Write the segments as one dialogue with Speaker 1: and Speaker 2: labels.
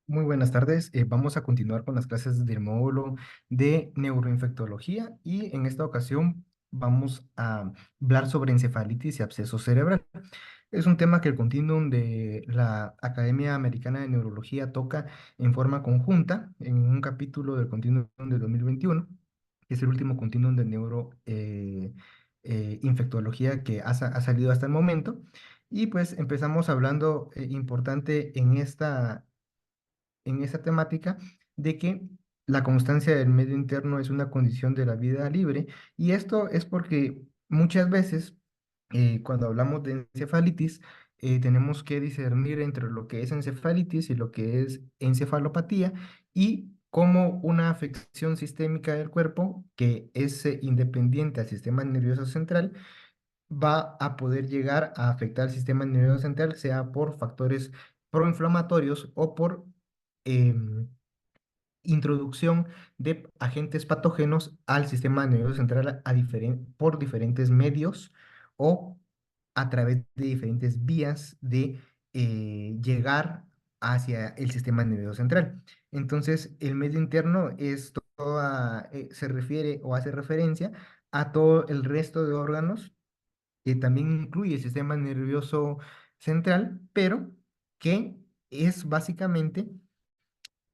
Speaker 1: Muy buenas tardes. Vamos a continuar con las clases del módulo de neuroinfectología y en esta ocasión vamos a hablar sobre encefalitis y absceso cerebral. Es un tema que el Continuum de la Academia Americana de Neurología toca en forma conjunta en un capítulo del Continuum de 2021, que es el último Continuum de neuroinfectología que ha salido hasta el momento. Y pues empezamos hablando importante en esta temática de que la constancia del medio interno es una condición de la vida libre, y esto es porque muchas veces cuando hablamos de encefalitis tenemos que discernir entre lo que es encefalitis y lo que es encefalopatía, y cómo una afección sistémica del cuerpo que es independiente al sistema nervioso central va a poder llegar a afectar el sistema nervioso central, sea por factores proinflamatorios o por em, introducción de agentes patógenos al sistema nervioso central por diferentes medios o a través de diferentes vías de llegar hacia el sistema nervioso central. Entonces, el medio interno se refiere o hace referencia a todo el resto de órganos, que también incluye el sistema nervioso central, pero que es básicamente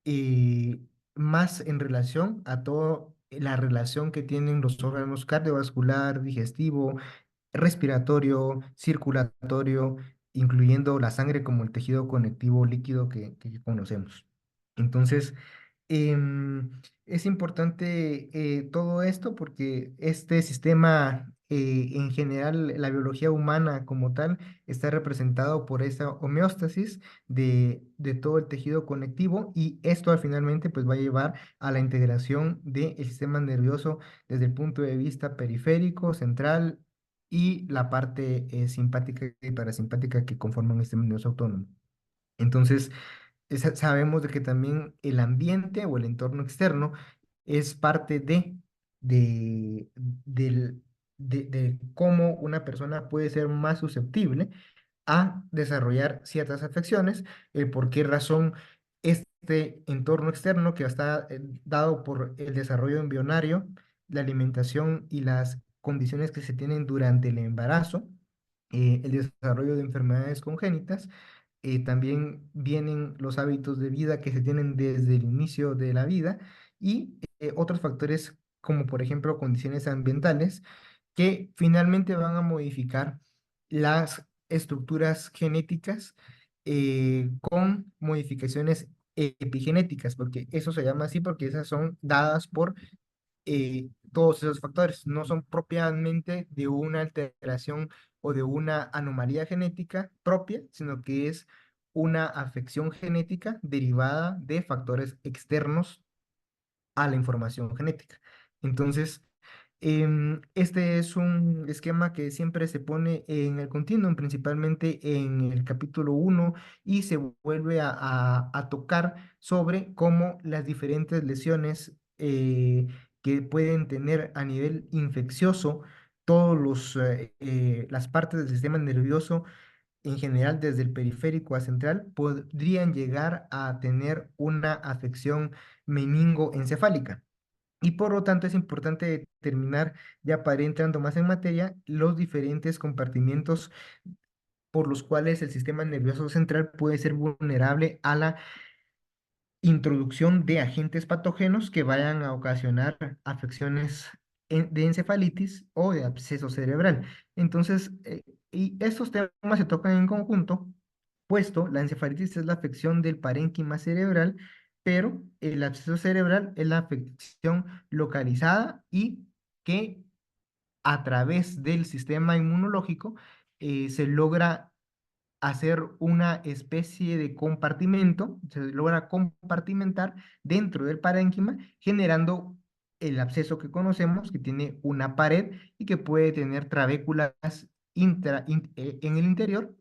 Speaker 1: eh, más en relación a toda la relación que tienen los órganos cardiovascular, digestivo, respiratorio, circulatorio, incluyendo la sangre como el tejido conectivo líquido que conocemos. Entonces, es importante todo esto porque este sistema, en general, la biología humana como tal, está representado por esa homeostasis de todo el tejido conectivo, y esto finalmente pues va a llevar a la integración del sistema nervioso desde el punto de vista periférico, central y la parte simpática y parasimpática que conforman el sistema nervioso autónomo. Entonces, sabemos de que también el ambiente o el entorno externo es parte de cómo una persona puede ser más susceptible a desarrollar ciertas afecciones, por qué razón este entorno externo que está dado por el desarrollo embrionario, la alimentación y las condiciones que se tienen durante el embarazo, el desarrollo de enfermedades congénitas. También vienen los hábitos de vida que se tienen desde el inicio de la vida, y otros factores como por ejemplo condiciones ambientales que finalmente van a modificar las estructuras genéticas con modificaciones epigenéticas, porque eso se llama así porque esas son dadas por todos esos factores. No son propiamente de una alteración o de una anomalía genética propia, sino que es una afección genética derivada de factores externos a la información genética. Entonces, este es un esquema que siempre se pone en el continuum, principalmente en el capítulo uno, y se vuelve a tocar sobre cómo las diferentes lesiones que pueden tener a nivel infeccioso las partes del sistema nervioso en general, desde el periférico a central, podrían llegar a tener una afección meningoencefálica. Y por lo tanto es importante determinar, ya para ir entrando más en materia, los diferentes compartimientos por los cuales el sistema nervioso central puede ser vulnerable a la introducción de agentes patógenos que vayan a ocasionar afecciones de encefalitis o de absceso cerebral. Entonces, y estos temas se tocan en conjunto, puesto la encefalitis es la afección del parénquima cerebral, pero el absceso cerebral es la afección localizada y que a través del sistema inmunológico se logra hacer una especie de compartimento, se logra compartimentar dentro del parénquima, generando el absceso que conocemos, que tiene una pared y que puede tener trabéculas en el interior,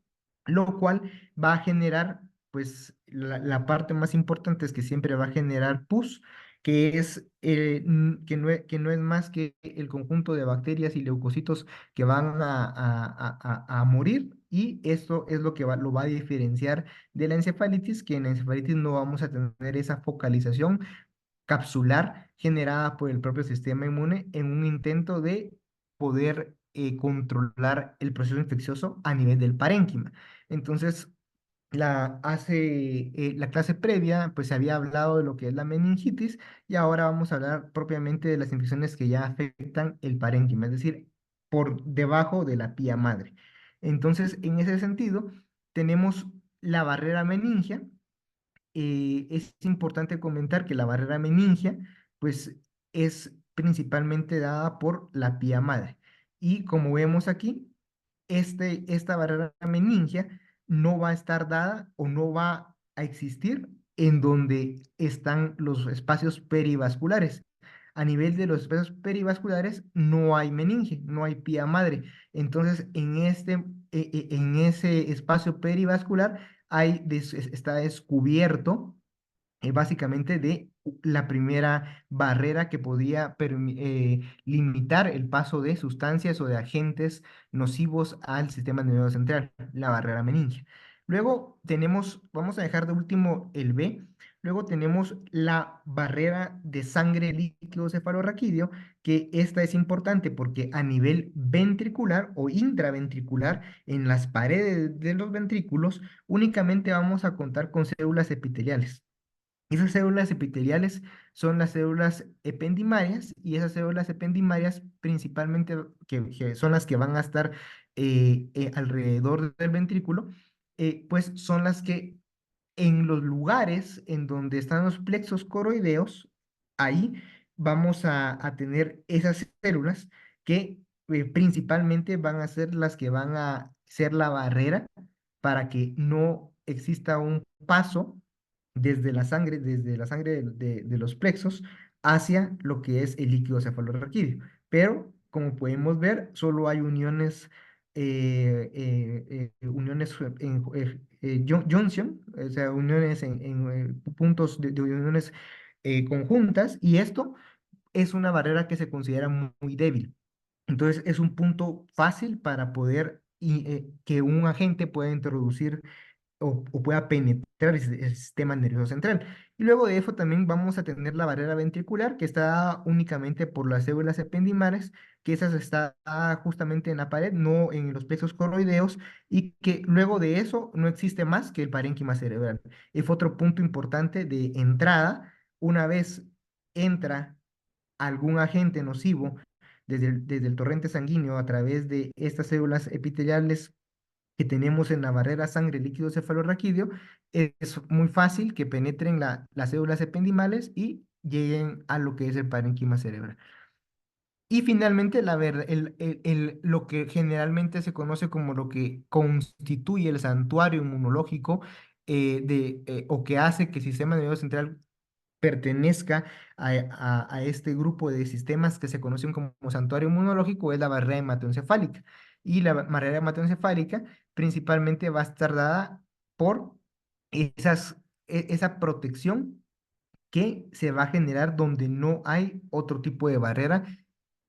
Speaker 1: lo cual va a generar, pues la parte más importante es que siempre va a generar pus, que es que no es más que el conjunto de bacterias y leucocitos que van a morir y esto es lo que lo va a diferenciar de la encefalitis, que en la encefalitis no vamos a tener esa focalización capsular generada por el propio sistema inmune en un intento de poder controlar el proceso infeccioso a nivel del parénquima. Entonces, la clase previa, pues se había hablado de lo que es la meningitis y ahora vamos a hablar propiamente de las infecciones que ya afectan el parénquima, es decir, por debajo de la pía madre. Entonces, en ese sentido, tenemos la barrera meningia. Es importante comentar que la barrera meningia, pues, es principalmente dada por la pía madre. Y como vemos aquí, esta barrera meningia no va a estar dada o no va a existir en donde están los espacios perivasculares. A nivel de los espacios perivasculares no hay meninge, no hay pía madre. Entonces, en ese espacio perivascular está descubierto básicamente de la primera barrera que podía limitar el paso de sustancias o de agentes nocivos al sistema nervioso central, la barrera meningia. Luego tenemos, vamos a dejar de último el B, luego tenemos la barrera de sangre líquido cefalorraquídeo, que esta es importante porque a nivel ventricular o intraventricular, en las paredes de los ventrículos, únicamente vamos a contar con células epiteliales. Esas células epiteliales son las células ependimarias y esas células ependimarias principalmente que son las que van a estar alrededor del ventrículo, pues son las que en los lugares en donde están los plexos coroideos, ahí vamos a tener esas células que principalmente van a ser las que van a ser la barrera para que no exista un paso desde la sangre de los plexos hacia lo que es el líquido cefalorraquídeo. Pero, como podemos ver, solo hay uniones junction, o sea, uniones en puntos de uniones conjuntas, y esto es una barrera que se considera muy débil. Entonces, es un punto fácil para poder que un agente pueda introducir o pueda penetrar el sistema nervioso central. Y luego de eso también vamos a tener la barrera ventricular, que está dada únicamente por las células ependimares, que esas está dada justamente en la pared, no en los plexos coroideos, y que luego de eso no existe más que el parénquima cerebral. Y fue otro punto importante de entrada. Una vez entra algún agente nocivo desde el torrente sanguíneo a través de estas células epiteliales que tenemos en la barrera sangre líquido cefalorraquídeo, es muy fácil que penetren las células ependimales y lleguen a lo que es el parénquima cerebral. Y finalmente, lo que generalmente se conoce como lo que constituye el santuario inmunológico o que hace que el sistema nervioso central pertenezca a este grupo de sistemas que se conocen como santuario inmunológico es la barrera hematoencefálica. Y la barrera hematoencefálica principalmente va a estar dada por esa protección que se va a generar donde no hay otro tipo de barrera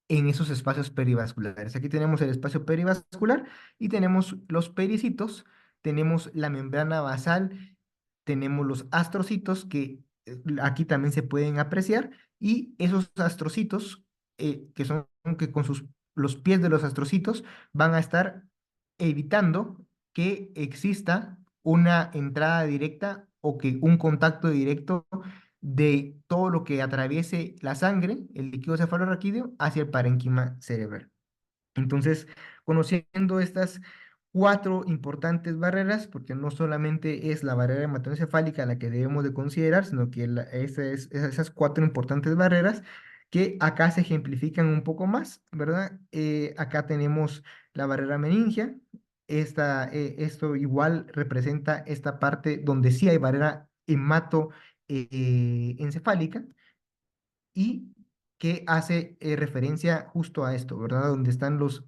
Speaker 1: en esos espacios perivasculares. Aquí tenemos el espacio perivascular y tenemos los pericitos, tenemos la membrana basal, tenemos los astrocitos que aquí también se pueden apreciar y esos astrocitos que son que con los pies de los astrocitos van a estar evitando que exista una entrada directa o que un contacto directo de todo lo que atraviese la sangre, el líquido cefalorraquídeo, hacia el parénquima cerebral. Entonces, conociendo estas cuatro importantes barreras, porque no solamente es la barrera hematoencefálica la que debemos de considerar, sino que esas cuatro importantes barreras que acá se ejemplifican un poco más, ¿verdad? Acá tenemos la barrera meningia. Esto igual representa esta parte donde sí hay barrera encefálica y que hace referencia justo a esto, ¿verdad? Donde están los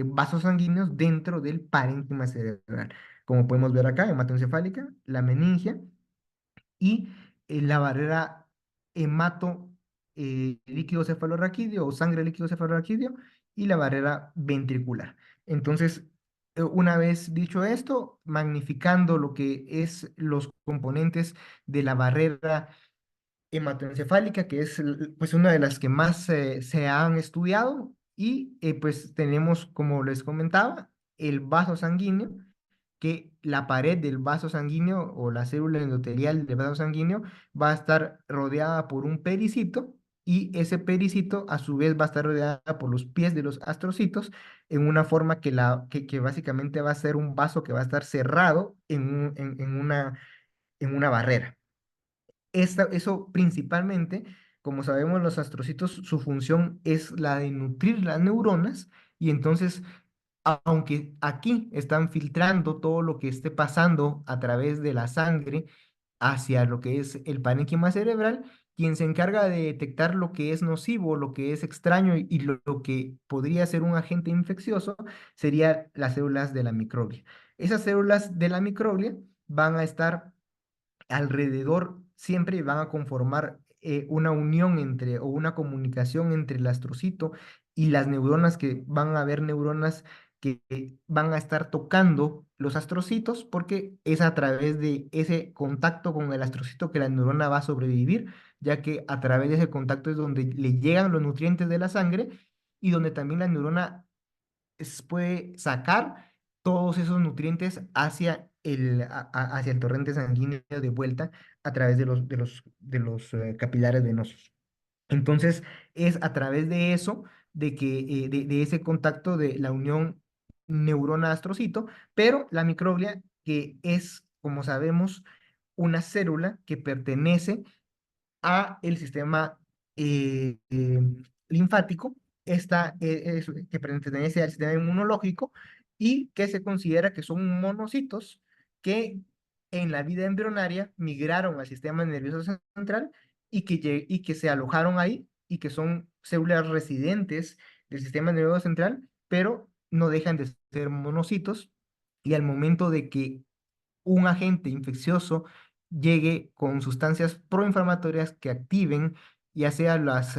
Speaker 1: vasos sanguíneos dentro del parénquima cerebral. Como podemos ver acá, hematoencefálica, la meningia y la barrera hemato líquido cefalorraquídeo o sangre líquido cefalorraquídeo y la barrera ventricular. Entonces, una vez dicho esto, magnificando lo que es los componentes de la barrera hematoencefálica, que es pues una de las que más se han estudiado, y pues tenemos, como les comentaba, el vaso sanguíneo, que la pared del vaso sanguíneo o la célula endotelial del vaso sanguíneo va a estar rodeada por un pericito, y ese pericito a su vez va a estar rodeada por los pies de los astrocitos en una forma que básicamente va a ser un vaso que va a estar cerrado en una barrera. Eso principalmente, como sabemos, los astrocitos, su función es la de nutrir las neuronas, y entonces, aunque aquí están filtrando todo lo que esté pasando a través de la sangre hacia lo que es el parénquima cerebral, quien se encarga de detectar lo que es nocivo, lo que es extraño y lo que podría ser un agente infeccioso, serían las células de la microglia. Esas células de la microglia van a estar alrededor, siempre van a conformar una unión entre o una comunicación entre el astrocito y las neuronas, que van a haber neuronas que van a estar tocando los astrocitos, porque es a través de ese contacto con el astrocito que la neurona va a sobrevivir, ya que a través de ese contacto es donde le llegan los nutrientes de la sangre, y donde también la neurona puede sacar todos esos nutrientes hacia hacia el torrente sanguíneo de vuelta a través de los capilares venosos. Entonces, es a través de eso, de ese contacto de la unión neurona-astrocito, pero la microglia, que es, como sabemos, una célula que pertenece a el sistema linfático, que pertenece al sistema inmunológico, y que se considera que son monocitos que en la vida embrionaria migraron al sistema nervioso central, y que se alojaron ahí, y que son células residentes del sistema nervioso central, pero no dejan de ser monocitos, y al momento de que un agente infeccioso llegue con sustancias proinflamatorias que activen ya sea las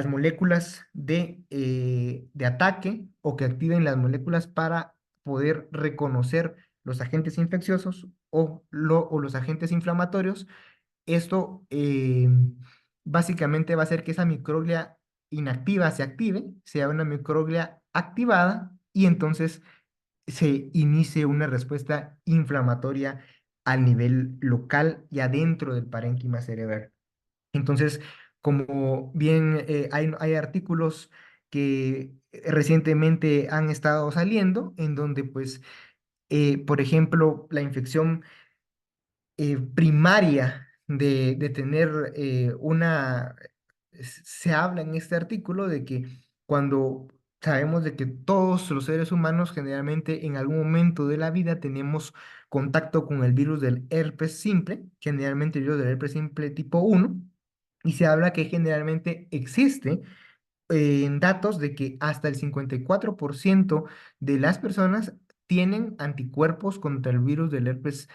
Speaker 1: moléculas de ataque, o que activen las moléculas para poder reconocer los agentes infecciosos o los agentes inflamatorios. Esto básicamente va a hacer que esa microglia inactiva se active, sea una microglia activada, y entonces se inicie una respuesta inflamatoria a nivel local y adentro del parénquima cerebral. Entonces, como bien hay artículos que recientemente han estado saliendo, en donde, pues, por ejemplo, la infección primaria de tener se habla en este artículo de que cuando sabemos de que todos los seres humanos generalmente en algún momento de la vida tenemos contacto con el virus del herpes simple, generalmente el virus del herpes simple tipo 1, y se habla que generalmente existe en datos de que hasta el 54% de las personas tienen anticuerpos contra el virus del herpes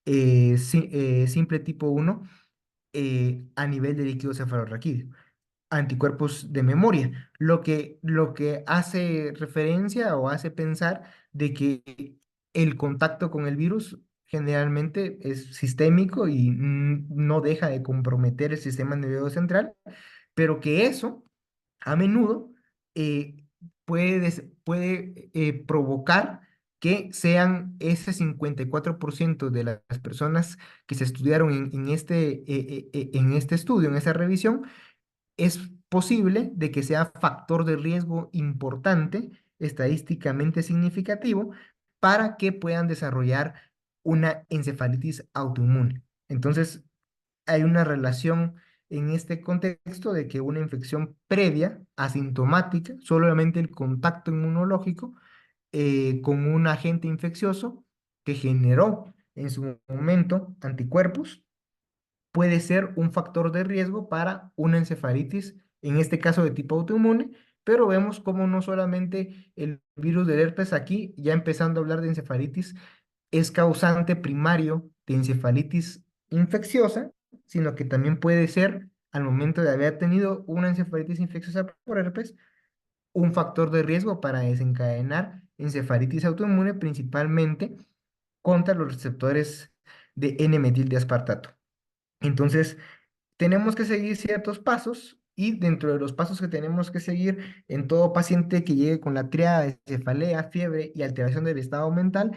Speaker 1: simple tipo 1 a nivel de líquido cefalorraquídeo, anticuerpos de memoria, lo que hace referencia o hace pensar de que el contacto con el virus generalmente es sistémico y no deja de comprometer el sistema nervioso central, pero que eso a menudo eh, puede provocar que sean ese 54% de las personas que se estudiaron en este estudio, en esa revisión, es posible de que sea factor de riesgo importante, estadísticamente significativo, para que puedan desarrollar una encefalitis autoinmune. Entonces, hay una relación en este contexto de que una infección previa, asintomática, solamente el contacto inmunológico con un agente infeccioso que generó en su momento anticuerpos, puede ser un factor de riesgo para una encefalitis, en este caso de tipo autoinmune, pero vemos como no solamente el virus del herpes, aquí ya empezando a hablar de encefalitis, es causante primario de encefalitis infecciosa, sino que también puede ser, al momento de haber tenido una encefalitis infecciosa por herpes, un factor de riesgo para desencadenar encefalitis autoinmune principalmente contra los receptores de N-metildiaspartato. Entonces, tenemos que seguir ciertos pasos y dentro de los pasos que tenemos que seguir en todo paciente que llegue con la triada de cefalea, fiebre y alteración del estado mental,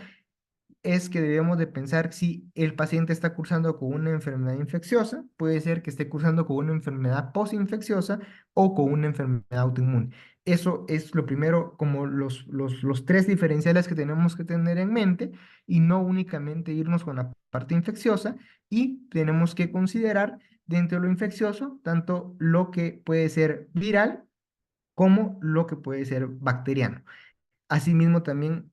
Speaker 1: es que debemos de pensar si el paciente está cursando con una enfermedad infecciosa, puede ser que esté cursando con una enfermedad postinfecciosa o con una enfermedad autoinmune. Eso es lo primero, como los tres diferenciales que tenemos que tener en mente y no únicamente irnos con la parte infecciosa y tenemos que considerar dentro de lo infeccioso tanto lo que puede ser viral como lo que puede ser bacteriano. Asimismo, también,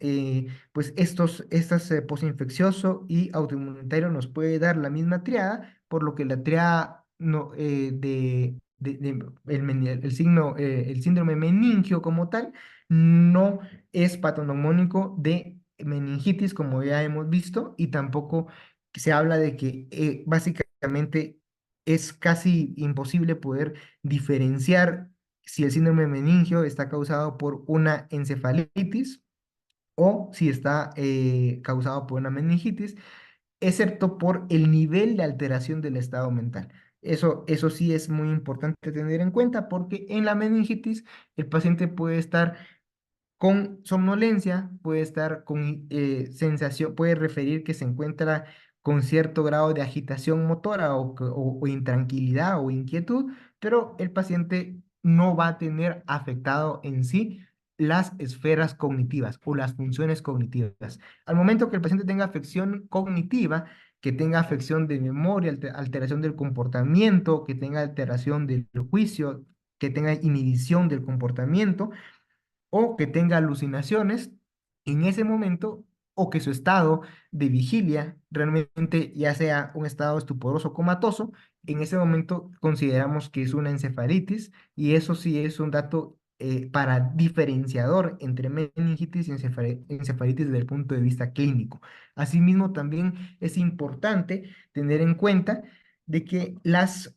Speaker 1: pues estas posinfeccioso y autoinmunitario nos puede dar la misma triada, por lo que la triada no, el signo, el síndrome meningio como tal, no es patognomónico de meningitis, como ya hemos visto, y tampoco se habla de que básicamente es casi imposible poder diferenciar si el síndrome meningio está causado por una encefalitis o si está causado por una meningitis, excepto por el nivel de alteración del estado mental. Eso sí es muy importante tener en cuenta porque en la meningitis el paciente puede estar con somnolencia, puede estar con sensación, puede referir que se encuentra con cierto grado de agitación motora o intranquilidad o inquietud, pero el paciente no va a tener afectado en sí las esferas cognitivas o las funciones cognitivas. Al momento que el paciente tenga afección cognitiva, que tenga afección de memoria, alteración del comportamiento, que tenga alteración del juicio, que tenga inhibición del comportamiento, o que tenga alucinaciones en ese momento o que su estado de vigilia realmente ya sea un estado estuporoso comatoso, en ese momento consideramos que es una encefalitis y eso sí es un dato para diferenciador entre meningitis y encefalitis desde el punto de vista clínico. Asimismo, también es importante tener en cuenta de que las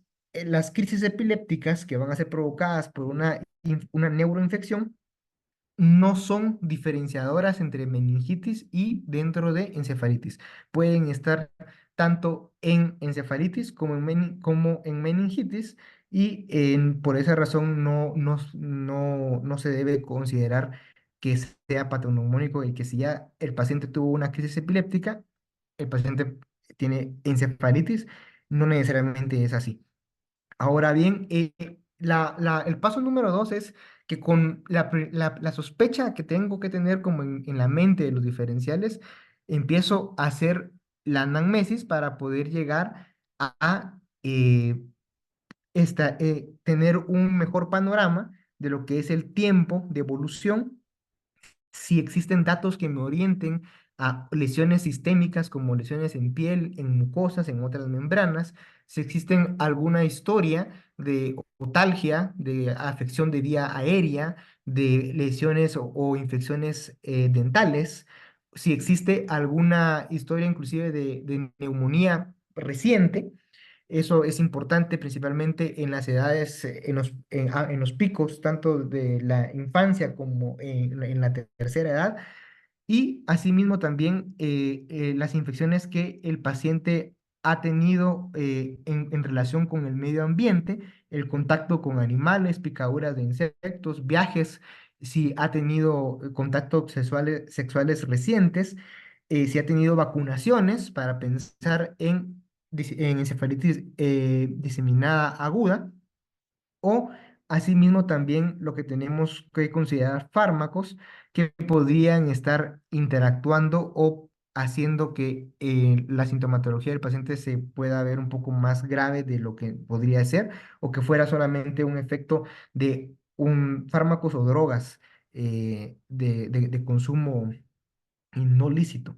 Speaker 1: crisis epilépticas que van a ser provocadas por una neuroinfección no son diferenciadoras entre meningitis y dentro de encefalitis. Pueden estar tanto en encefalitis como en meningitis y por esa razón no se debe considerar que sea patognomónico y que si ya el paciente tuvo una crisis epiléptica, el paciente tiene encefalitis, no necesariamente es así. Ahora bien, el paso número dos es que con la sospecha que tengo que tener como en la mente de los diferenciales, empiezo a hacer la anamnesis para poder llegar a tener un mejor panorama de lo que es el tiempo de evolución, si existen datos que me orienten a lesiones sistémicas como lesiones en piel, en mucosas, en otras membranas, si existen alguna historia de otalgia, de afección de vía aérea, de lesiones o infecciones dentales, si existe alguna historia inclusive de neumonía reciente. Eso es importante principalmente en las edades, en los picos, tanto de la infancia como en la tercera edad. Y asimismo también las infecciones que el paciente ha tenido en relación con el medio ambiente, el contacto con animales, picaduras de insectos, viajes, si ha tenido contactos sexuales recientes, si ha tenido vacunaciones para pensar en encefalitis diseminada aguda o asimismo también lo que tenemos que considerar fármacos que podrían estar interactuando o haciendo que la sintomatología del paciente se pueda ver un poco más grave de lo que podría ser o que fuera solamente un efecto de un fármacos o drogas de consumo y no lícito.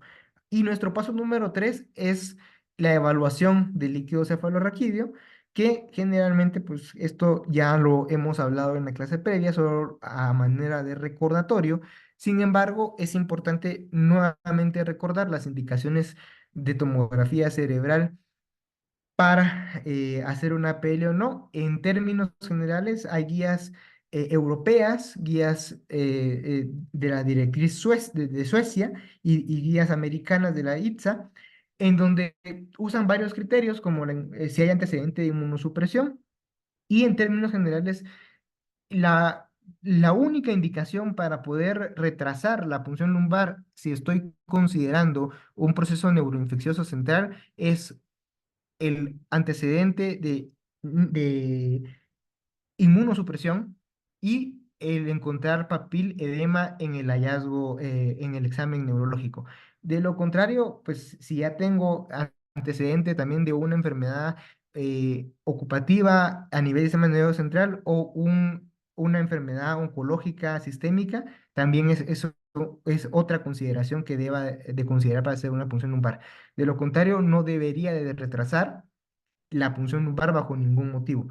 Speaker 1: Y nuestro paso número tres es la evaluación del líquido cefalorraquídeo, que generalmente, pues esto ya lo hemos hablado en la clase previa, solo a manera de recordatorio. Sin embargo, es importante nuevamente recordar las indicaciones de tomografía cerebral para hacer una PL o no. En términos generales, hay guías europeas, guías de la directriz de Suecia y guías americanas de la ITSA, en donde usan varios criterios como si hay antecedente de inmunosupresión y en términos generales la, la única indicación para poder retrasar la punción lumbar si estoy considerando un proceso neuroinfeccioso central es el antecedente de inmunosupresión y el encontrar papil edema en el hallazgo, en el examen neurológico. De lo contrario, pues si ya tengo antecedente también de una enfermedad ocupativa a nivel del sistema nervioso central o una enfermedad oncológica sistémica, también eso es otra consideración que deba de considerar para hacer una punción lumbar. De lo contrario, no debería de retrasar la punción lumbar bajo ningún motivo.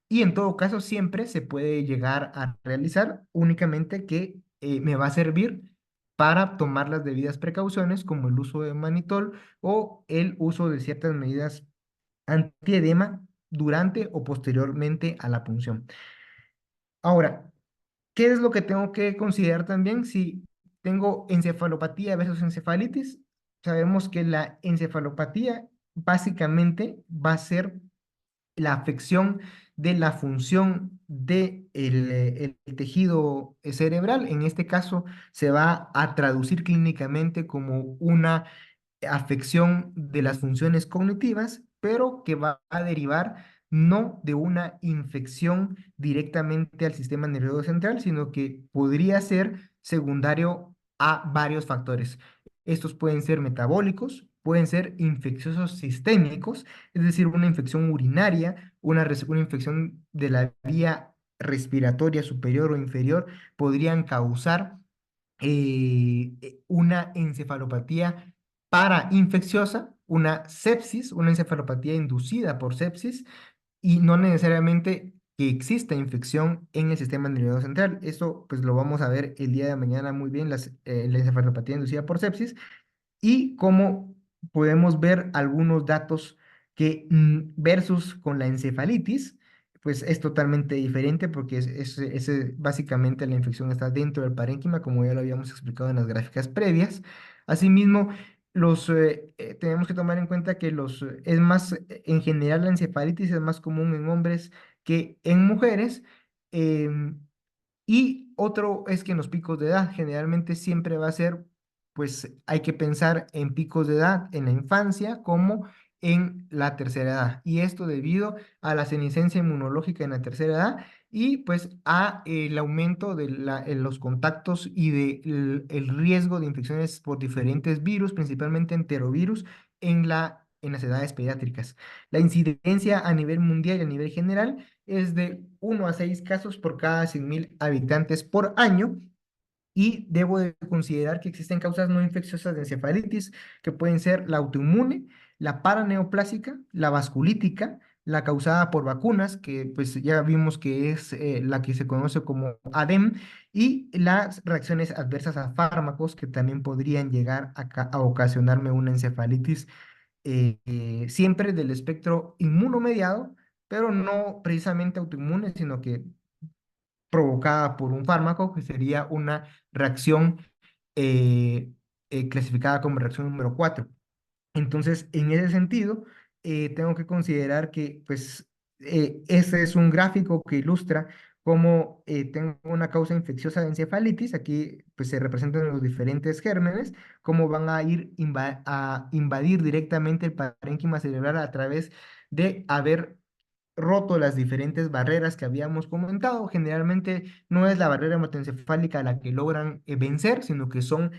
Speaker 1: Y en todo caso, siempre se puede llegar a realizar, únicamente que me va a servir para tomar las debidas precauciones, como el uso de manitol o el uso de ciertas medidas antiedema durante o posteriormente a la punción. Ahora, ¿qué es lo que tengo que considerar también si tengo encefalopatía versus encefalitis? Sabemos que la encefalopatía básicamente va a ser la afección de la función del el tejido cerebral. En este caso, se va a traducir clínicamente como una afección de las funciones cognitivas, pero que va a derivar no de una infección directamente al sistema nervioso central, sino que podría ser secundario a varios factores. Estos pueden ser metabólicos, pueden ser infecciosos sistémicos, es decir, una infección urinaria, una infección de la vía respiratoria superior o inferior, podrían causar una encefalopatía parainfecciosa, una sepsis, una encefalopatía inducida por sepsis, y no necesariamente que exista infección en el sistema nervioso central. Eso pues lo vamos a ver el día de mañana muy bien, la encefalopatía inducida por sepsis y cómo podemos ver algunos datos que versus con la encefalitis, pues es totalmente diferente porque básicamente la infección está dentro del parénquima, como ya lo habíamos explicado en las gráficas previas. Asimismo, tenemos que tomar en cuenta que en general la encefalitis es más común en hombres que en mujeres. em, y otro es que en los picos de edad generalmente siempre va a ser, pues hay que pensar en picos de edad en la infancia como en la tercera edad. Y esto debido a la senescencia inmunológica en la tercera edad y pues a el aumento en los contactos y el riesgo de infecciones por diferentes virus, principalmente enterovirus, en las edades pediátricas. La incidencia a nivel mundial y a nivel general es de 1 a 6 casos por cada 100.000 habitantes por año y debo de considerar que existen causas no infecciosas de encefalitis que pueden ser la autoinmune, la paraneoplásica, la vasculítica, la causada por vacunas, que pues ya vimos que es la que se conoce como ADEM, y las reacciones adversas a fármacos que también podrían llegar a ocasionarme una encefalitis siempre del espectro inmunomediado, pero no precisamente autoinmune, sino que provocada por un fármaco, que sería una reacción eh, clasificada como reacción número 4. Entonces, en ese sentido, tengo que considerar que, pues, ese es un gráfico que ilustra cómo tengo una causa infecciosa de encefalitis. Aquí, pues, se representan los diferentes gérmenes, cómo van a a invadir directamente el parénquima cerebral a través de haber roto las diferentes barreras que habíamos comentado. Generalmente no es la barrera hematoencefálica la que logran vencer, sino que son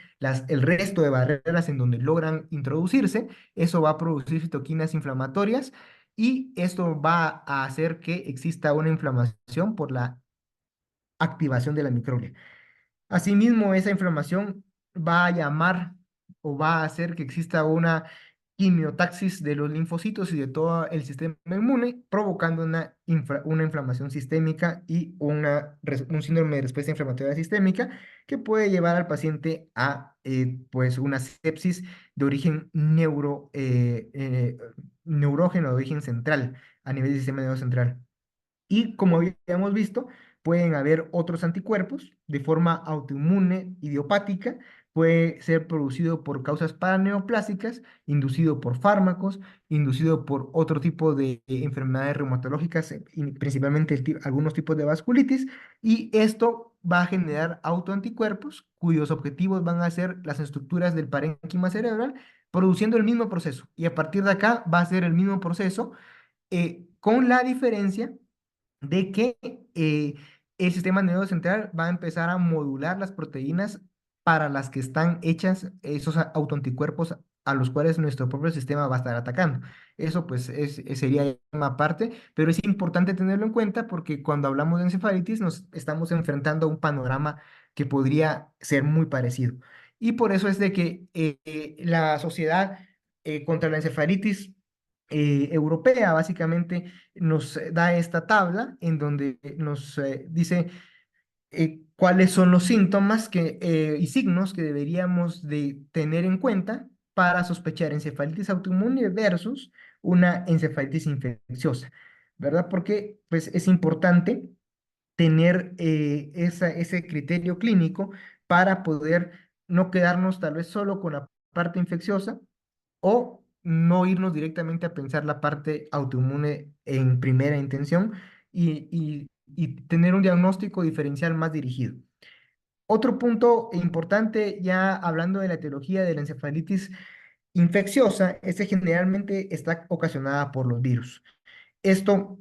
Speaker 1: el resto de barreras en donde logran introducirse. Eso va a producir citoquinas inflamatorias y esto va a hacer que exista una inflamación por la activación de la microglia. Asimismo, esa inflamación va a llamar o va a hacer que exista una quimiotaxis de los linfocitos y de todo el sistema inmune, provocando una inflamación sistémica y un síndrome de respuesta inflamatoria sistémica que puede llevar al paciente a pues una sepsis de origen neurógeno, de origen central, a nivel del sistema nervioso central. Y como habíamos visto, pueden haber otros anticuerpos de forma autoinmune, idiopática, puede ser producido por causas paraneoplásicas, inducido por fármacos, inducido por otro tipo de enfermedades reumatológicas, y principalmente algunos tipos de vasculitis, y esto va a generar autoanticuerpos cuyos objetivos van a ser las estructuras del parénquima cerebral, produciendo el mismo proceso. Y a partir de acá va a ser el mismo proceso, con la diferencia de que el sistema nervioso central va a empezar a modular las proteínas para las que están hechas esos autoanticuerpos a los cuales nuestro propio sistema va a estar atacando. Eso pues sería una parte, pero es importante tenerlo en cuenta porque cuando hablamos de encefalitis nos estamos enfrentando a un panorama que podría ser muy parecido. Y por eso es de que la Sociedad contra la Encefalitis Europea básicamente nos da esta tabla en donde nos dice cuáles son los síntomas y signos que deberíamos de tener en cuenta para sospechar encefalitis autoinmune versus una encefalitis infecciosa, ¿verdad? Porque pues es importante tener ese criterio clínico para poder no quedarnos tal vez solo con la parte infecciosa o no irnos directamente a pensar la parte autoinmune en primera intención y tener un diagnóstico diferencial más dirigido. Otro punto importante, ya hablando de la etiología de la encefalitis infecciosa, es que generalmente está ocasionada por los virus. Esto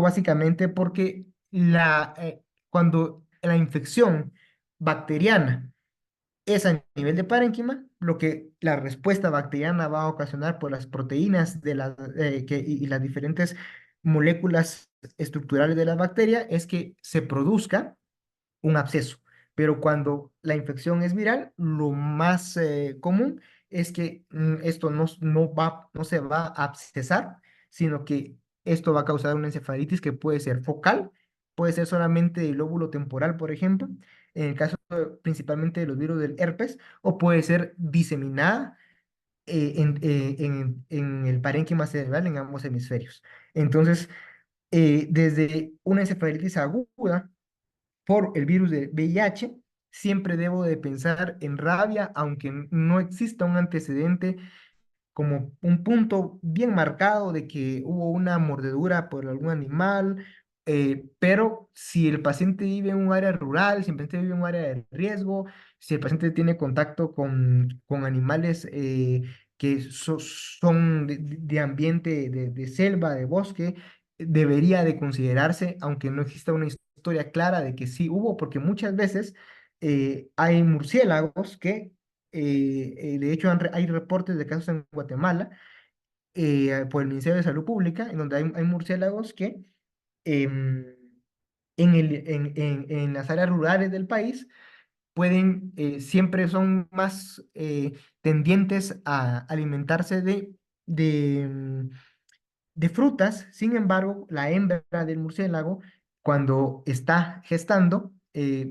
Speaker 1: básicamente porque cuando la infección bacteriana es a nivel de parénquima, lo que la respuesta bacteriana va a ocasionar por las proteínas y las diferentes moléculas estructurales de la bacteria es que se produzca un absceso. Pero cuando la infección es viral, lo más común es que esto no se va a abscesar, sino que esto va a causar una encefalitis que puede ser focal, puede ser solamente el lóbulo temporal, por ejemplo, en el caso principalmente de los virus del herpes, o puede ser diseminada en el parénquima cerebral en ambos hemisferios. Entonces, desde una encefalitis aguda, por el virus de VIH, siempre debo de pensar en rabia, aunque no exista un antecedente como un punto bien marcado de que hubo una mordedura por algún animal, pero si el paciente vive en un área rural, si el paciente vive en un área de riesgo, si el paciente tiene contacto con animales que son de ambiente de selva, de bosque, debería de considerarse, aunque no exista una historia clara de que sí hubo, porque muchas veces hay murciélagos que de hecho, hay reportes de casos en Guatemala por el Ministerio de Salud Pública, en donde hay murciélagos que em, en las áreas rurales del país siempre son más tendientes a alimentarse de frutas. Sin embargo, la hembra del murciélago, cuando está gestando,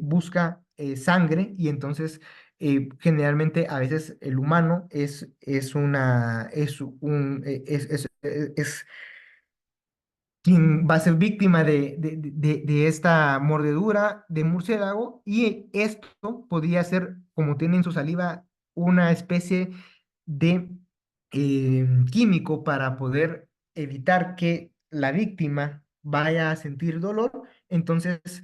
Speaker 1: busca sangre y entonces generalmente a veces el humano es quien va a ser víctima de esta mordedura de murciélago y esto podría ser, como tiene en su saliva, una especie de químico para poder evitar que la víctima vaya a sentir dolor. Entonces,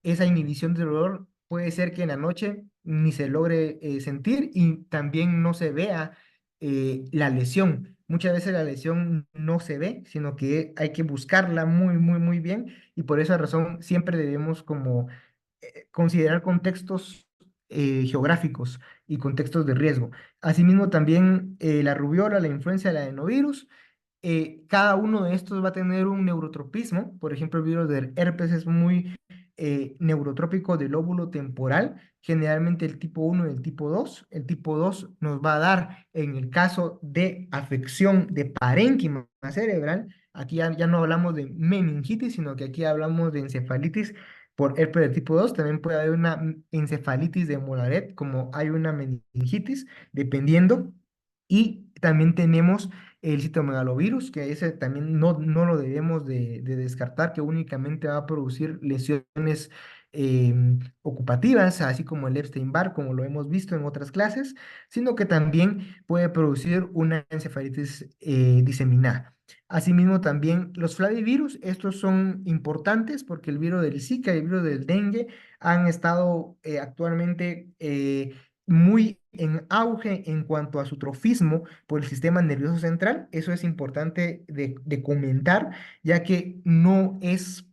Speaker 1: esa inhibición del dolor puede ser que en la noche ni se logre sentir y también no se vea la lesión. Muchas veces la lesión no se ve, sino que hay que buscarla muy, muy, muy bien y por esa razón siempre debemos como considerar contextos geográficos y contextos de riesgo. Asimismo, también la rubiola, la influenza, el adenovirus, cada uno de estos va a tener un neurotropismo. Por ejemplo, el virus del herpes es muy neurotrópico del lóbulo temporal, generalmente el tipo 1 y el tipo 2. El tipo 2 nos va a dar, en el caso de afección de parénquima cerebral, aquí ya no hablamos de meningitis, sino que aquí hablamos de encefalitis por herpes del tipo 2. También puede haber una encefalitis de Mollaret, como hay una meningitis, dependiendo. Y También tenemos el citomegalovirus, que ese también no lo debemos de descartar, que únicamente va a producir lesiones ocupativas, así como el Epstein-Barr, como lo hemos visto en otras clases, sino que también puede producir una encefalitis diseminada. Asimismo, también los flavivirus, estos son importantes porque el virus del Zika y el virus del dengue han estado actualmente muy en auge en cuanto a su trofismo por el sistema nervioso central. Eso es importante de comentar, ya que no es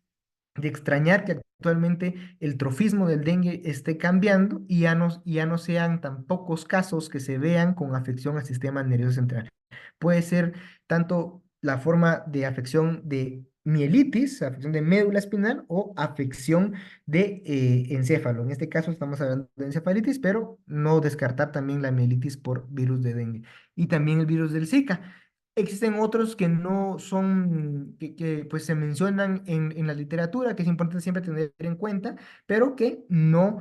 Speaker 1: de extrañar que actualmente el trofismo del dengue esté cambiando y ya no sean tan pocos casos que se vean con afección al sistema nervioso central. Puede ser tanto la forma de afección de mielitis, afección de médula espinal o afección de encéfalo. En este caso estamos hablando de encefalitis, pero no descartar también la mielitis por virus de dengue. Y también el virus del Zika. Existen otros que no son, pues se mencionan en la literatura, que es importante siempre tener en cuenta, pero que no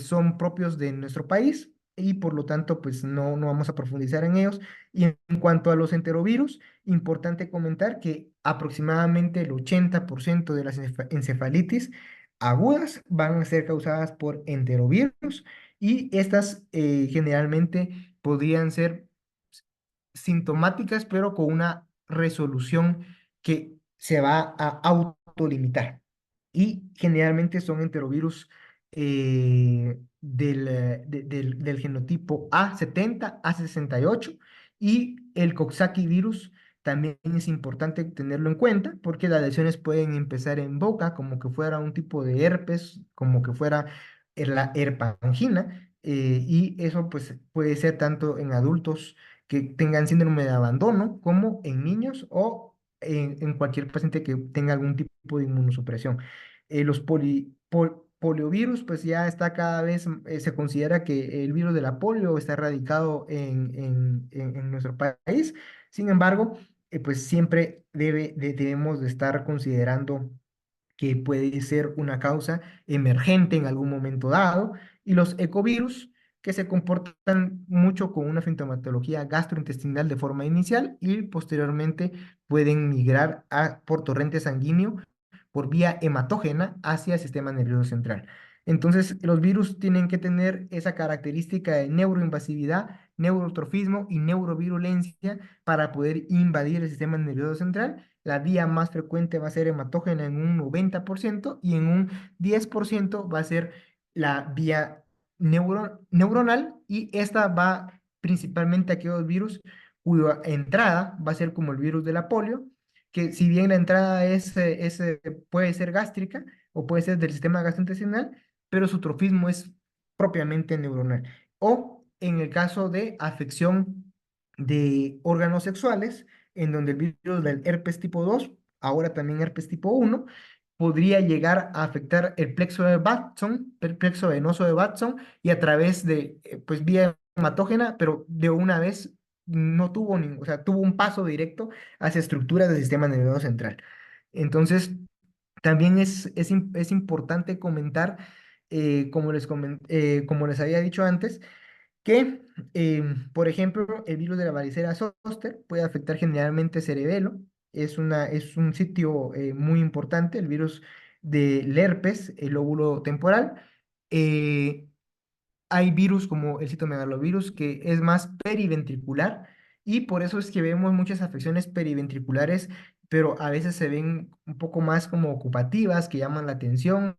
Speaker 1: son propios de nuestro país y por lo tanto pues no vamos a profundizar en ellos. Y en cuanto a los enterovirus, importante comentar que aproximadamente el 80% de las encefalitis agudas van a ser causadas por enterovirus y estas generalmente podrían ser sintomáticas, pero con una resolución que se va a autolimitar. Y generalmente son enterovirus del genotipo A70, A68 y el Coxsackie virus también es importante tenerlo en cuenta porque las lesiones pueden empezar en boca como que fuera un tipo de herpes, como que fuera la herpangina, y eso pues puede ser tanto en adultos que tengan síndrome de abandono, como en niños o en cualquier paciente que tenga algún tipo de inmunosupresión. Los poliovirus, pues ya está cada vez, se considera que el virus de la polio está erradicado en nuestro país. Sin embargo, pues siempre debemos de estar considerando que puede ser una causa emergente en algún momento dado, y los ecovirus, que se comportan mucho con una sintomatología gastrointestinal de forma inicial y posteriormente pueden migrar por torrente sanguíneo por vía hematógena hacia el sistema nervioso central. Entonces, los virus tienen que tener esa característica de neuroinvasividad, neurotrofismo y neurovirulencia para poder invadir el sistema nervioso central. La vía más frecuente va a ser hematógena en un 90% y en un 10% va a ser la vía neuronal, y esta va principalmente a aquellos virus cuya entrada va a ser como el virus de la polio, que si bien la entrada puede ser gástrica o puede ser del sistema gastrointestinal, pero su trofismo es propiamente neuronal. O en el caso de afección de órganos sexuales, en donde el virus del herpes tipo 2, ahora también herpes tipo 1, podría llegar a afectar el plexo de Watson, el plexo venoso de Watson, y a través de, pues, vía hematógena, pero de una vez no tuvo o sea, tuvo un paso directo hacia estructuras del sistema nervioso central. Entonces, también es importante comentar, como les había dicho antes, que, por ejemplo, el virus de la varicela zoster puede afectar generalmente cerebelo. Es un sitio muy importante, el virus del herpes, el lóbulo temporal. eh, Hay virus como el citomegalovirus que es más periventricular y por eso es que vemos muchas afecciones periventriculares, pero a veces se ven un poco más como ocupativas, que llaman la atención,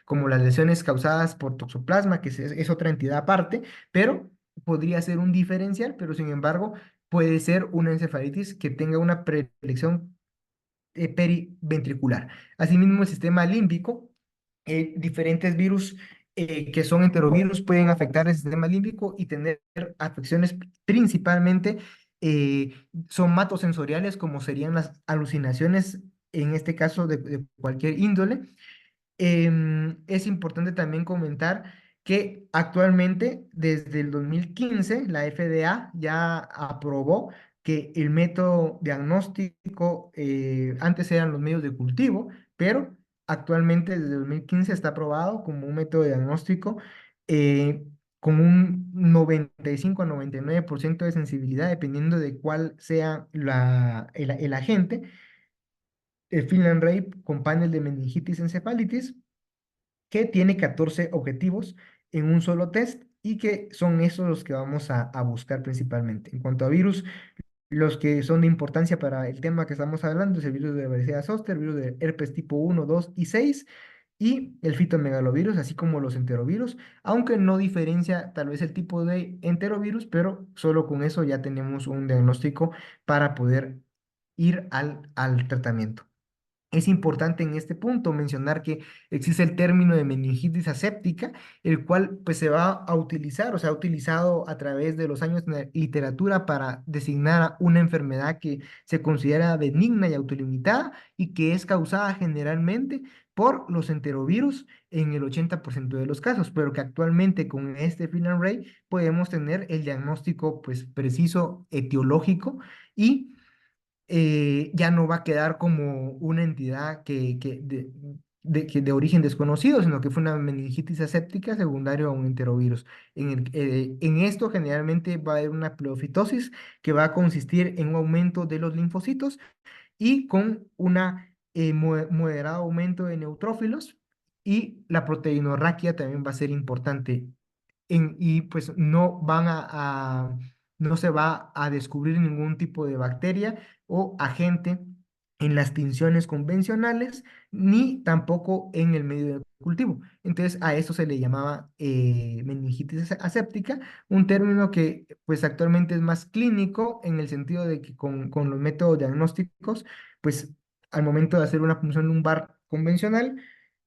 Speaker 1: como las lesiones causadas por toxoplasma, que es otra entidad aparte, pero podría ser un diferencial, pero sin embargo puede ser una encefalitis que tenga una predilección periventricular. Asimismo, el sistema límbico, diferentes virus que son enterovirus pueden afectar el sistema límbico y tener afecciones principalmente eh, somatosensoriales, como serían las alucinaciones, en este caso de cualquier índole. Es importante también comentar que actualmente, desde el 2015, la FDA ya aprobó que el método diagnóstico, antes eran los medios de cultivo, pero actualmente desde el 2015 está aprobado como un método de diagnóstico, eh, con un 95 a 99% de sensibilidad, dependiendo de cuál sea el agente. El Finland Rape con panel de meningitis encefalitis, que tiene 14 objetivos en un solo test y que son esos los que vamos a buscar principalmente. En cuanto a virus, los que son de importancia para el tema que estamos hablando es el virus de la varicela zoster, el virus de herpes tipo 1, 2 y 6 y el fitomegalovirus, así como los enterovirus, aunque no diferencia tal vez el tipo de enterovirus, pero solo con eso ya tenemos un diagnóstico para poder ir al tratamiento. Es importante en este punto mencionar que existe el término de meningitis aséptica, el cual pues se va a utilizar o se ha utilizado a través de los años en la literatura para designar a una enfermedad que se considera benigna y autolimitada y que es causada generalmente por los enterovirus en el 80% de los casos, pero que actualmente con este Finland Ray podemos tener el diagnóstico pues preciso etiológico y ya no va a quedar como una entidad que de origen desconocido, sino que fue una meningitis aséptica secundaria a un enterovirus. En esto generalmente va a haber una pleofitosis que va a consistir en un aumento de los linfocitos y con una moderado aumento de neutrófilos y la proteinorraquia también va a ser importante y pues no se va a descubrir ningún tipo de bacteria o agente en las tinciones convencionales, ni tampoco en el medio de cultivo. Entonces, a eso se le llamaba meningitis aséptica, un término que pues actualmente es más clínico en el sentido de que con los métodos diagnósticos, pues al momento de hacer una punción lumbar convencional,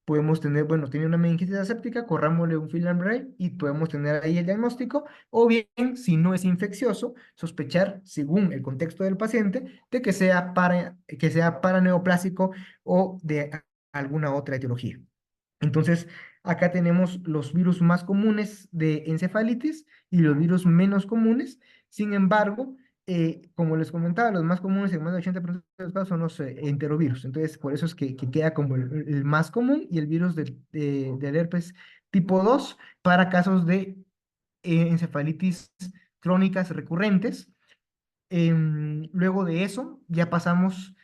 Speaker 1: podemos tener, bueno, tiene una meningitis aséptica, corrámosle un Guillain-Barré y podemos tener ahí el diagnóstico, o bien, si no es infeccioso, sospechar, según el contexto del paciente, de que sea paraneoplásico o de alguna otra etiología. Entonces, acá tenemos los virus más comunes de encefalitis y los virus menos comunes. Sin embargo, como les comentaba, los más comunes, en más del 80% de los casos, son los enterovirus. Entonces, por eso es que queda como el más común y el virus del herpes tipo 2 para casos de encefalitis crónicas recurrentes. Luego de eso, ya pasamos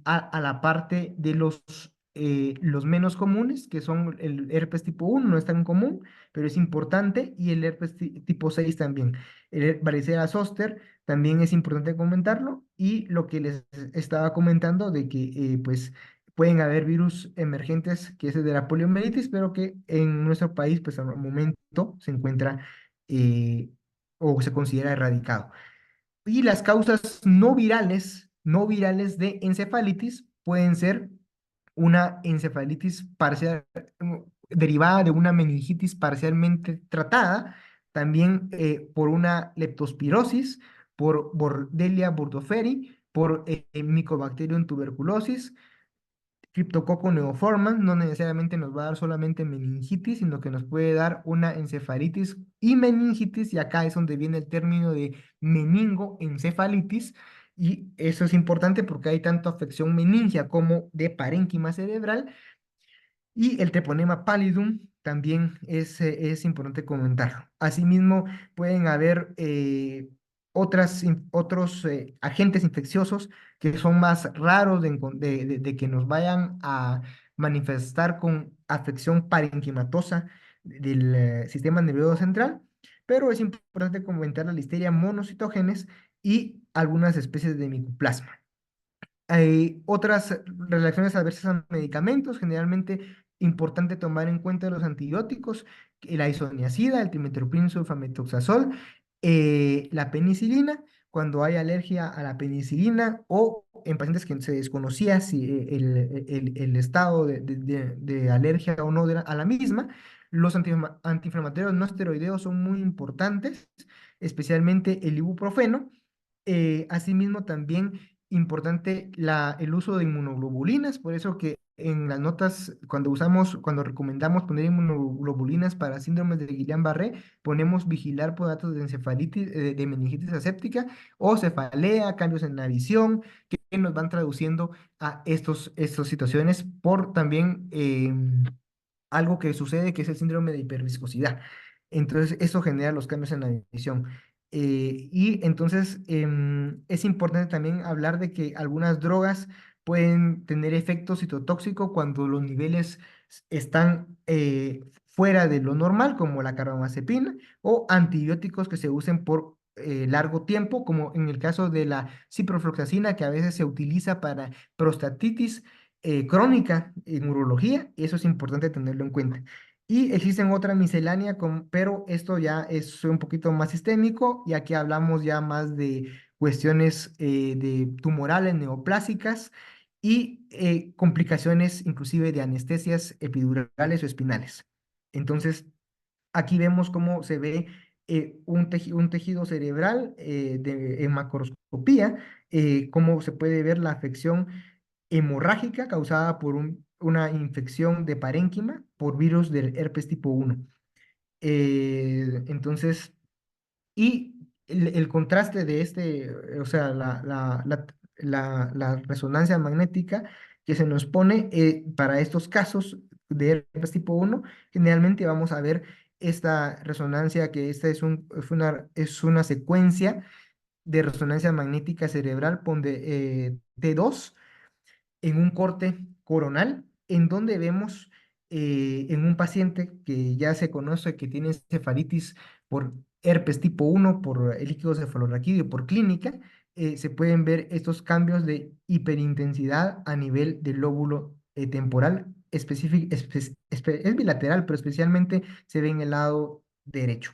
Speaker 1: a la parte de los menos comunes, que son el herpes tipo 1, no es tan común, pero es importante, y el herpes tipo 6 también. Varicela zoster también es importante comentarlo, y lo que les estaba comentando de que pues pueden haber virus emergentes, que es el de la poliomielitis, pero que en nuestro país pues al momento se encuentra eh, o se considera erradicado. Y las causas no virales de encefalitis pueden ser una encefalitis parcial derivada de una meningitis parcialmente tratada, también por una leptospirosis, por Borrelia burgdorferi, por Mycobacterium tuberculosis, Cryptococcus neoformans. No necesariamente nos va a dar solamente meningitis, sino que nos puede dar una encefalitis y meningitis, y acá es donde viene el término de meningoencefalitis, y eso es importante porque hay tanto afección meningia como de parénquima cerebral, y el treponema pallidum también es importante comentar. Asimismo, pueden haber otros agentes infecciosos que son más raros de que nos vayan a manifestar con afección parenquimatosa del sistema nervioso central, pero es importante comentar la listeria monocitógenes y algunas especies de micoplasma. Hay otras reacciones adversas a medicamentos, generalmente importante tomar en cuenta los antibióticos, la isoniazida, el trimethoprim sulfamethoxazol, la penicilina, cuando hay alergia a la penicilina o en pacientes que se desconocía si el estado de alergia o no a la misma. Los antiinflamatorios no esteroideos son muy importantes, especialmente el ibuprofeno. Asimismo, también importante el uso de inmunoglobulinas, por eso que en las notas, cuando recomendamos poner inmunoglobulinas para síndromes de Guillain-Barré, ponemos vigilar por datos de encefalitis, de meningitis aséptica o cefalea, cambios en la visión, que nos van traduciendo a estas situaciones por también algo que sucede, que es el síndrome de hiperviscosidad. Entonces, eso genera los cambios en la visión. Y entonces es importante también hablar de que algunas drogas pueden tener efecto citotóxico cuando los niveles están fuera de lo normal, como la carbamazepina, o antibióticos que se usen por largo tiempo, como en el caso de la ciprofloxacina, que a veces se utiliza para prostatitis crónica en urología. Eso es importante tenerlo en cuenta. Y existen otra miscelánea, pero esto ya es un poquito más sistémico, ya que hablamos ya más de cuestiones de tumorales, neoplásicas y complicaciones inclusive de anestesias epidurales o espinales. Entonces, aquí vemos cómo se ve un tejido cerebral en macroscopía, cómo se puede ver la afección hemorrágica causada por una infección de parénquima por virus del herpes tipo 1. Entonces, y el contraste de o sea, la resonancia magnética que se nos pone para estos casos de herpes tipo 1, generalmente vamos a ver esta resonancia, que esta es una secuencia de resonancia magnética cerebral T2 en un corte coronal, en donde vemos en un paciente que ya se conoce que tiene encefalitis por herpes tipo 1, por el líquido cefalorraquídeo, por clínica, se pueden ver estos cambios de hiperintensidad a nivel del lóbulo temporal, es bilateral, pero especialmente se ve en el lado derecho.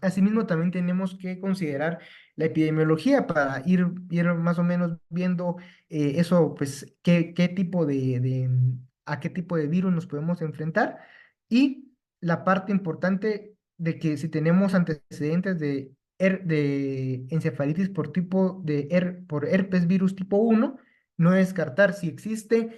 Speaker 1: Asimismo, también tenemos que considerar la epidemiología para ir más o menos viendo eso, pues, qué tipo a qué tipo de virus nos podemos enfrentar. Y la parte importante de que si tenemos antecedentes de encefalitis por herpes virus tipo 1, no descartar si existe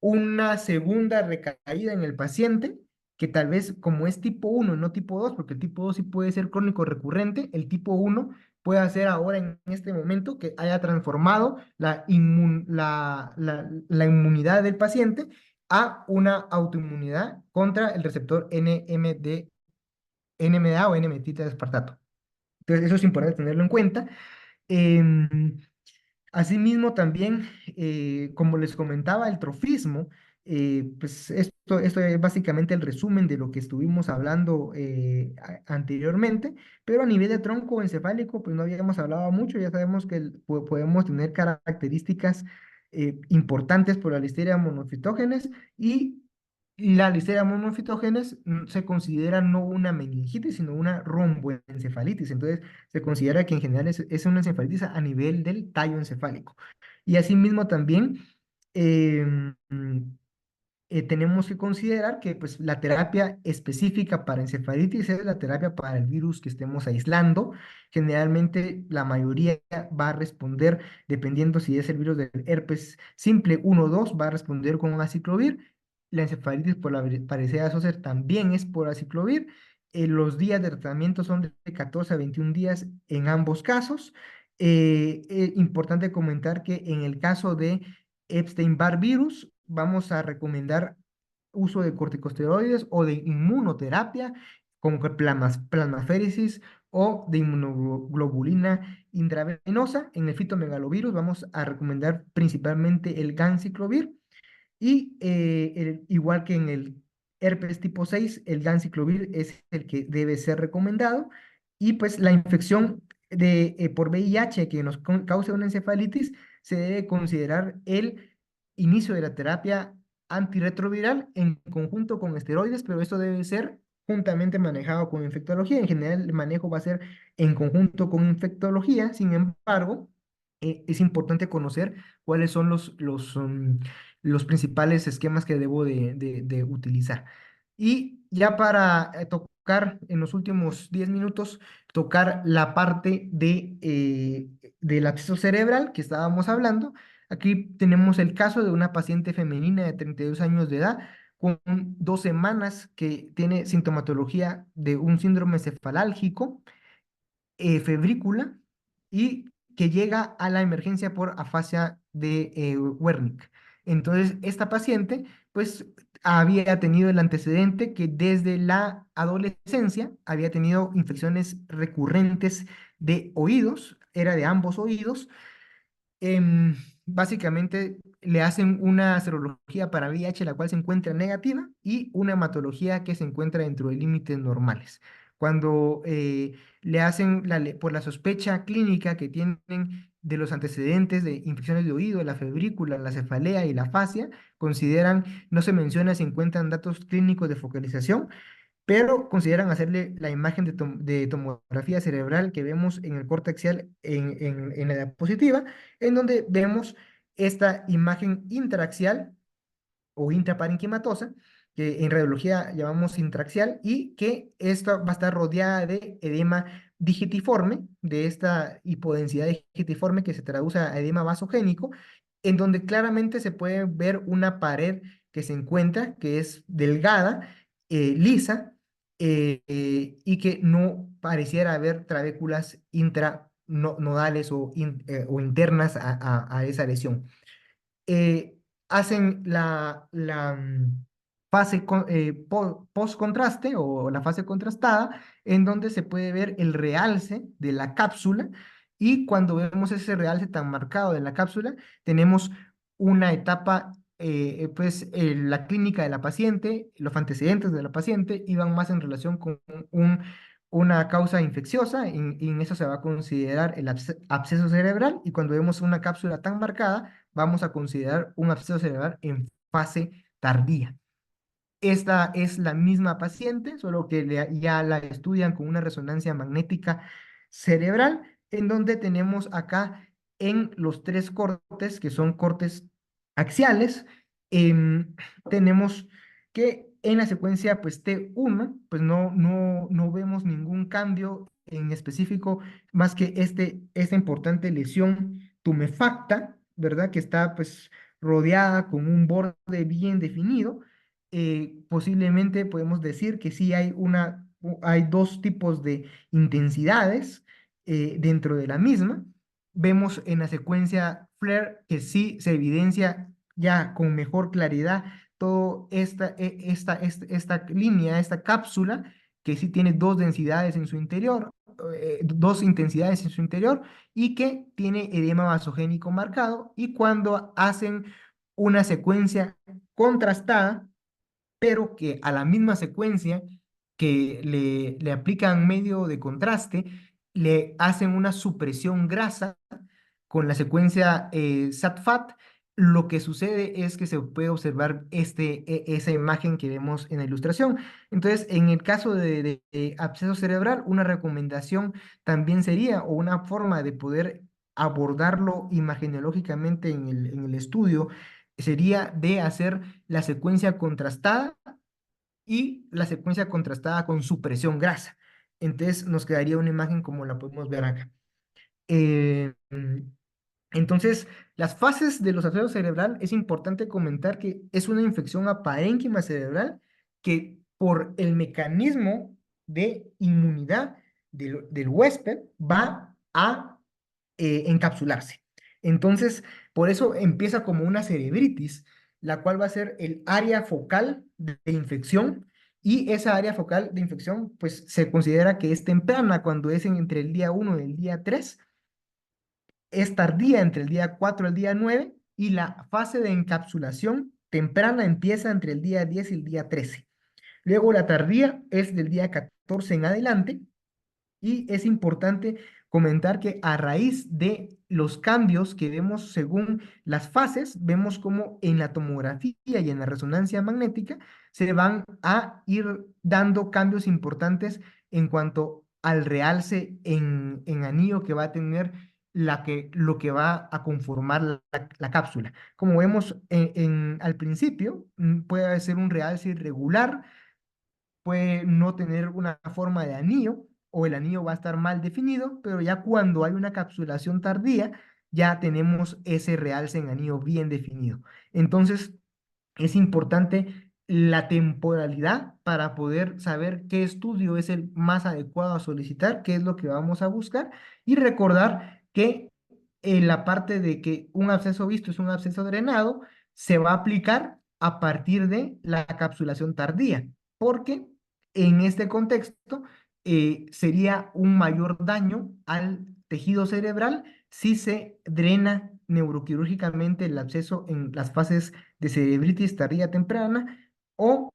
Speaker 1: una segunda recaída en el paciente, que tal vez como es tipo 1 no tipo 2 porque el tipo 2 sí puede ser crónico recurrente, el tipo 1 puede hacer ahora en este momento que haya transformado la inmunidad del paciente a una autoinmunidad contra el receptor NMDA o N-metita de aspartato. Entonces, eso es importante tenerlo en cuenta. Em, Asimismo, también, como les comentaba, el trofismo, pues esto es básicamente el resumen de lo que estuvimos hablando anteriormente, pero a nivel de tronco encefálico, pues no habíamos hablado mucho, ya sabemos que podemos tener características importantes por la listeria monofitógenes y la listeria monofitógenes se considera no una meningitis, sino una romboencefalitis. Entonces, se considera que en general es una encefalitis a nivel del tallo encefálico. Y asimismo también tenemos que considerar que pues, la terapia específica para encefalitis es la terapia para el virus que estemos aislando. Generalmente la mayoría va a responder, dependiendo si es el virus del herpes simple 1 o 2, va a responder con un aciclovir. La encefalitis por la varicela zoster también es por aciclovir. Los días de tratamiento son de 14 a 21 días en ambos casos. Importante comentar que en el caso de Epstein-Barr virus, vamos a recomendar uso de corticosteroides o de inmunoterapia, como que plasmaféresis o de inmunoglobulina intravenosa. En el fitomegalovirus vamos a recomendar principalmente el ganciclovir y igual que en el herpes tipo 6 el ganciclovir es el que debe ser recomendado. Y pues la infección por VIH que nos causa una encefalitis, se debe considerar el inicio de la terapia antirretroviral en conjunto con esteroides, pero esto debe ser juntamente manejado con infectología. En general, el manejo va a ser en conjunto con infectología. Sin embargo, es importante conocer cuáles son los principales esquemas que debo de utilizar. Y ya para tocar en los últimos 10 minutos, tocar la parte del absceso cerebral que estábamos hablando. Aquí tenemos el caso de una paciente femenina de 32 años de edad con 2 semanas que tiene sintomatología de un síndrome cefalálgico, febrícula y que llega a la emergencia por afasia de Wernicke. Entonces, esta paciente, pues, había tenido el antecedente que desde la adolescencia había tenido infecciones recurrentes de oídos, era de ambos oídos. em, Básicamente le hacen una serología para VIH, la cual se encuentra negativa, y una hematología que se encuentra dentro de límites normales. Cuando le hacen por la sospecha clínica que tienen de los antecedentes de infecciones de oído, la febrícula, la cefalea y la fascia, consideran, no se menciona si encuentran datos clínicos de focalización, pero consideran hacerle la imagen de tomografía cerebral que vemos en el corte axial en la diapositiva, en donde vemos esta imagen intraaxial o intraparenquimatosa, que en radiología llamamos intraaxial, y que esta va a estar rodeada de edema digitiforme, de esta hipodensidad digitiforme que se traduce a edema vasogénico, en donde claramente se puede ver una pared que se encuentra, que es delgada, lisa, y que no pareciera haber trabéculas intranodales o internas a esa lesión. Hacen la fase post-contraste o la fase contrastada, en donde se puede ver el realce de la cápsula, y cuando vemos ese realce tan marcado de la cápsula, tenemos una etapa, la clínica de la paciente, los antecedentes de la paciente iban más en relación con un, una causa infecciosa, y en eso se va a considerar el absceso cerebral, y cuando vemos una cápsula tan marcada, vamos a considerar un absceso cerebral en fase tardía. Esta es la misma paciente, solo que ya la estudian con una resonancia magnética cerebral, en donde tenemos acá en los tres cortes, que son cortes axiales, em, tenemos que en la secuencia pues T1, pues no vemos ningún cambio en específico, más que esta importante lesión tumefacta, ¿verdad? Que está pues rodeada con un borde bien definido. Posiblemente podemos decir que sí hay dos tipos de intensidades dentro de la misma. Vemos en la secuencia FLAIR que sí se evidencia ya con mejor claridad toda esta línea, esta cápsula, que sí tiene dos densidades en su interior, dos intensidades en su interior, y que tiene edema vasogénico marcado. Y cuando hacen una secuencia contrastada, pero que a la misma secuencia que le aplican medio de contraste, le hacen una supresión grasa con la secuencia SAT-FAT. Lo que sucede es que se puede observar esa imagen que vemos en la ilustración. Entonces, en el caso de absceso cerebral, una recomendación también sería, o una forma de poder abordarlo imageneológicamente en el estudio, sería de hacer la secuencia contrastada y la secuencia contrastada con supresión grasa. Entonces nos quedaría una imagen como la podemos ver acá. Eh, mm, entonces, las fases de los abscesos cerebral, es importante comentar que es una infección a parénquima cerebral que por el mecanismo de inmunidad del huésped va a encapsularse. Entonces, por eso empieza como una cerebritis, la cual va a ser el área focal de infección, y esa área focal de infección pues se considera que es temprana cuando es entre el día 1 y el día 3, es tardía entre el día 4 y el día 9, y la fase de encapsulación temprana empieza entre el día 10 y el día 13. Luego la tardía es del día 14 en adelante, y es importante comentar que a raíz de los cambios que vemos según las fases, vemos como en la tomografía y en la resonancia magnética se van a ir dando cambios importantes en cuanto al realce en anillo que va a tener lo que va a conformar la cápsula. Como vemos al principio, puede ser un realce irregular, puede no tener una forma de anillo, o el anillo va a estar mal definido, pero ya cuando hay una capsulación tardía, ya tenemos ese realce en anillo bien definido. Entonces, es importante la temporalidad para poder saber qué estudio es el más adecuado a solicitar, qué es lo que vamos a buscar, y recordar que en la parte de que un absceso visto es un absceso drenado, se va a aplicar a partir de la capsulación tardía, porque en este contexto sería un mayor daño al tejido cerebral si se drena neuroquirúrgicamente el absceso en las fases de cerebritis tardía temprana o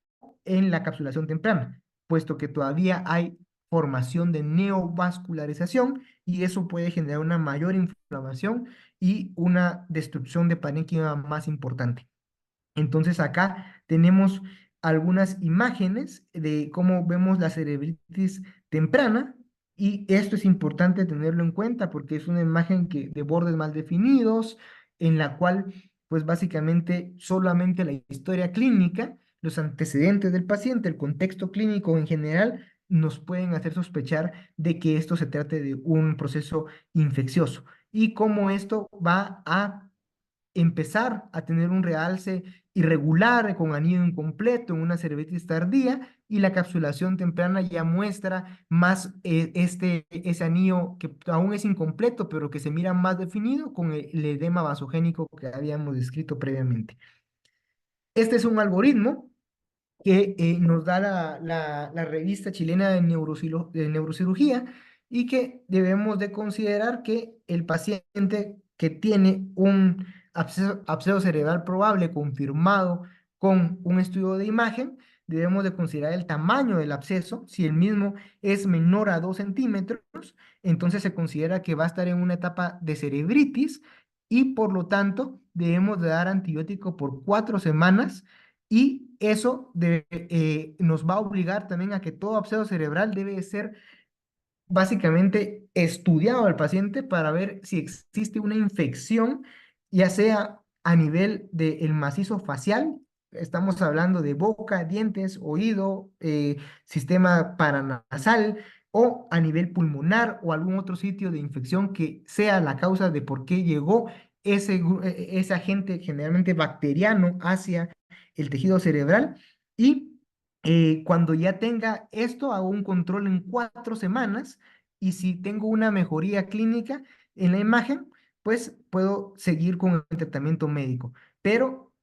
Speaker 1: en la capsulación temprana, puesto que todavía hay formación de neovascularización y eso puede generar una mayor inflamación y una destrucción de parénquima más importante. Entonces acá tenemos algunas imágenes de cómo vemos la cerebritis temprana y esto es importante tenerlo en cuenta porque es una imagen de bordes mal definidos en la cual pues básicamente solamente la historia clínica, los antecedentes del paciente, el contexto clínico en general nos pueden hacer sospechar de que esto se trate de un proceso infeccioso y cómo esto va a empezar a tener un realce irregular con anillo incompleto en una cerebritis tardía y la capsulación temprana ya muestra más ese anillo que aún es incompleto, pero que se mira más definido con el edema vasogénico que habíamos descrito previamente. Este es un algoritmo que nos da la revista chilena de neurocirugía y que debemos de considerar que el paciente que tiene un absceso cerebral probable confirmado con un estudio de imagen, debemos de considerar el tamaño del absceso. Si el mismo es menor a 2 centímetros, entonces se considera que va a estar en una etapa de cerebritis y por lo tanto debemos de dar antibiótico por 4 semanas y eso nos va a obligar también a que todo absceso cerebral debe ser básicamente estudiado al paciente para ver si existe una infección, ya sea a nivel del macizo facial, estamos hablando de boca, dientes, oído, sistema paranasal, o a nivel pulmonar o algún otro sitio de infección que sea la causa de por qué llegó ese agente generalmente bacteriano hacia el tejido cerebral. Y cuando ya tenga esto, hago un control en 4 semanas y si tengo una mejoría clínica en la imagen, pues puedo seguir con el tratamiento médico. Pero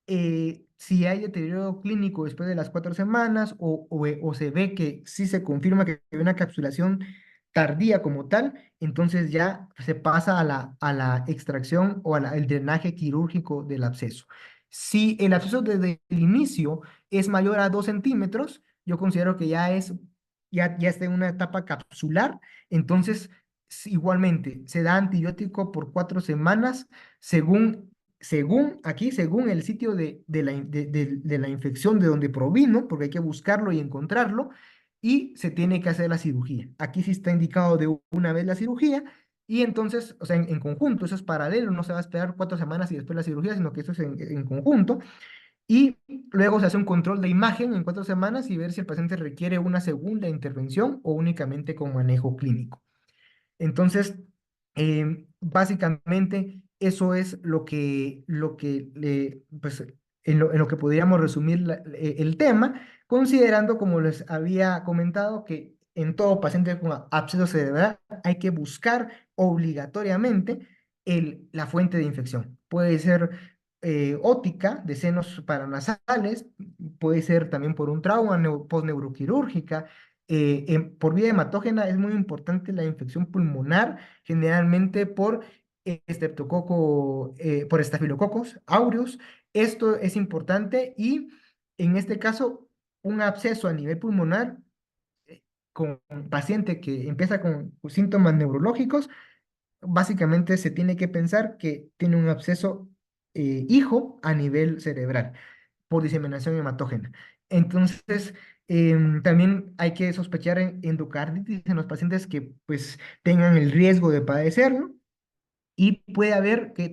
Speaker 1: si hay deterioro clínico después de las 4 semanas o se ve que sí se confirma que hay una capsulación tardía como tal, entonces ya se pasa a la extracción o el drenaje quirúrgico del absceso. Si el absceso desde el inicio es mayor a 2 centímetros, yo considero que ya está en una etapa capsular, entonces igualmente se da antibiótico por 4 semanas según el sitio de la infección de donde provino, porque hay que buscarlo y encontrarlo, y se tiene que hacer la cirugía. Aquí sí está indicado de una vez la cirugía, y entonces, o sea, en conjunto, eso es paralelo, no se va a esperar 4 semanas y después la cirugía, sino que eso es en conjunto. Y luego se hace un control de imagen en 4 semanas y ver si el paciente requiere una segunda intervención o únicamente con manejo clínico. Entonces, básicamente, eso es pues, en lo que podríamos resumir el tema, considerando, como les había comentado, que en todo paciente con absceso cerebral hay que buscar obligatoriamente la fuente de infección. Puede ser ótica de senos paranasales, puede ser también por un trauma postneuroquirúrgica, por vía hematógena es muy importante la infección pulmonar, generalmente por estafilococos aureus. Esto es importante y en este caso un absceso a nivel pulmonar con un paciente que empieza con síntomas neurológicos, básicamente se tiene que pensar que tiene un absceso hijo a nivel cerebral por diseminación hematógena. Entonces, también hay que sospechar en endocarditis en los pacientes que pues tengan el riesgo de padecerlo y puede haber que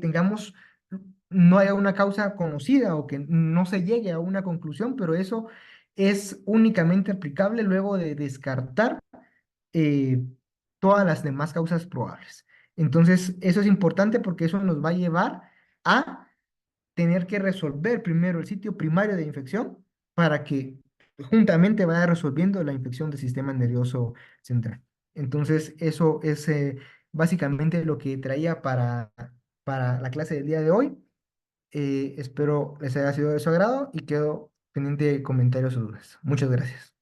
Speaker 1: no haya una causa conocida o que no se llegue a una conclusión, pero eso es únicamente aplicable luego de descartar eh, todas las demás causas probables. Entonces, eso es importante porque eso nos va a llevar a tener que resolver primero el sitio primario de infección para que juntamente vaya resolviendo la infección del sistema nervioso central. Entonces, eso es básicamente lo que traía para la clase del día de hoy. Espero les haya sido de su agrado y quedo pendiente de comentarios o dudas. Muchas gracias.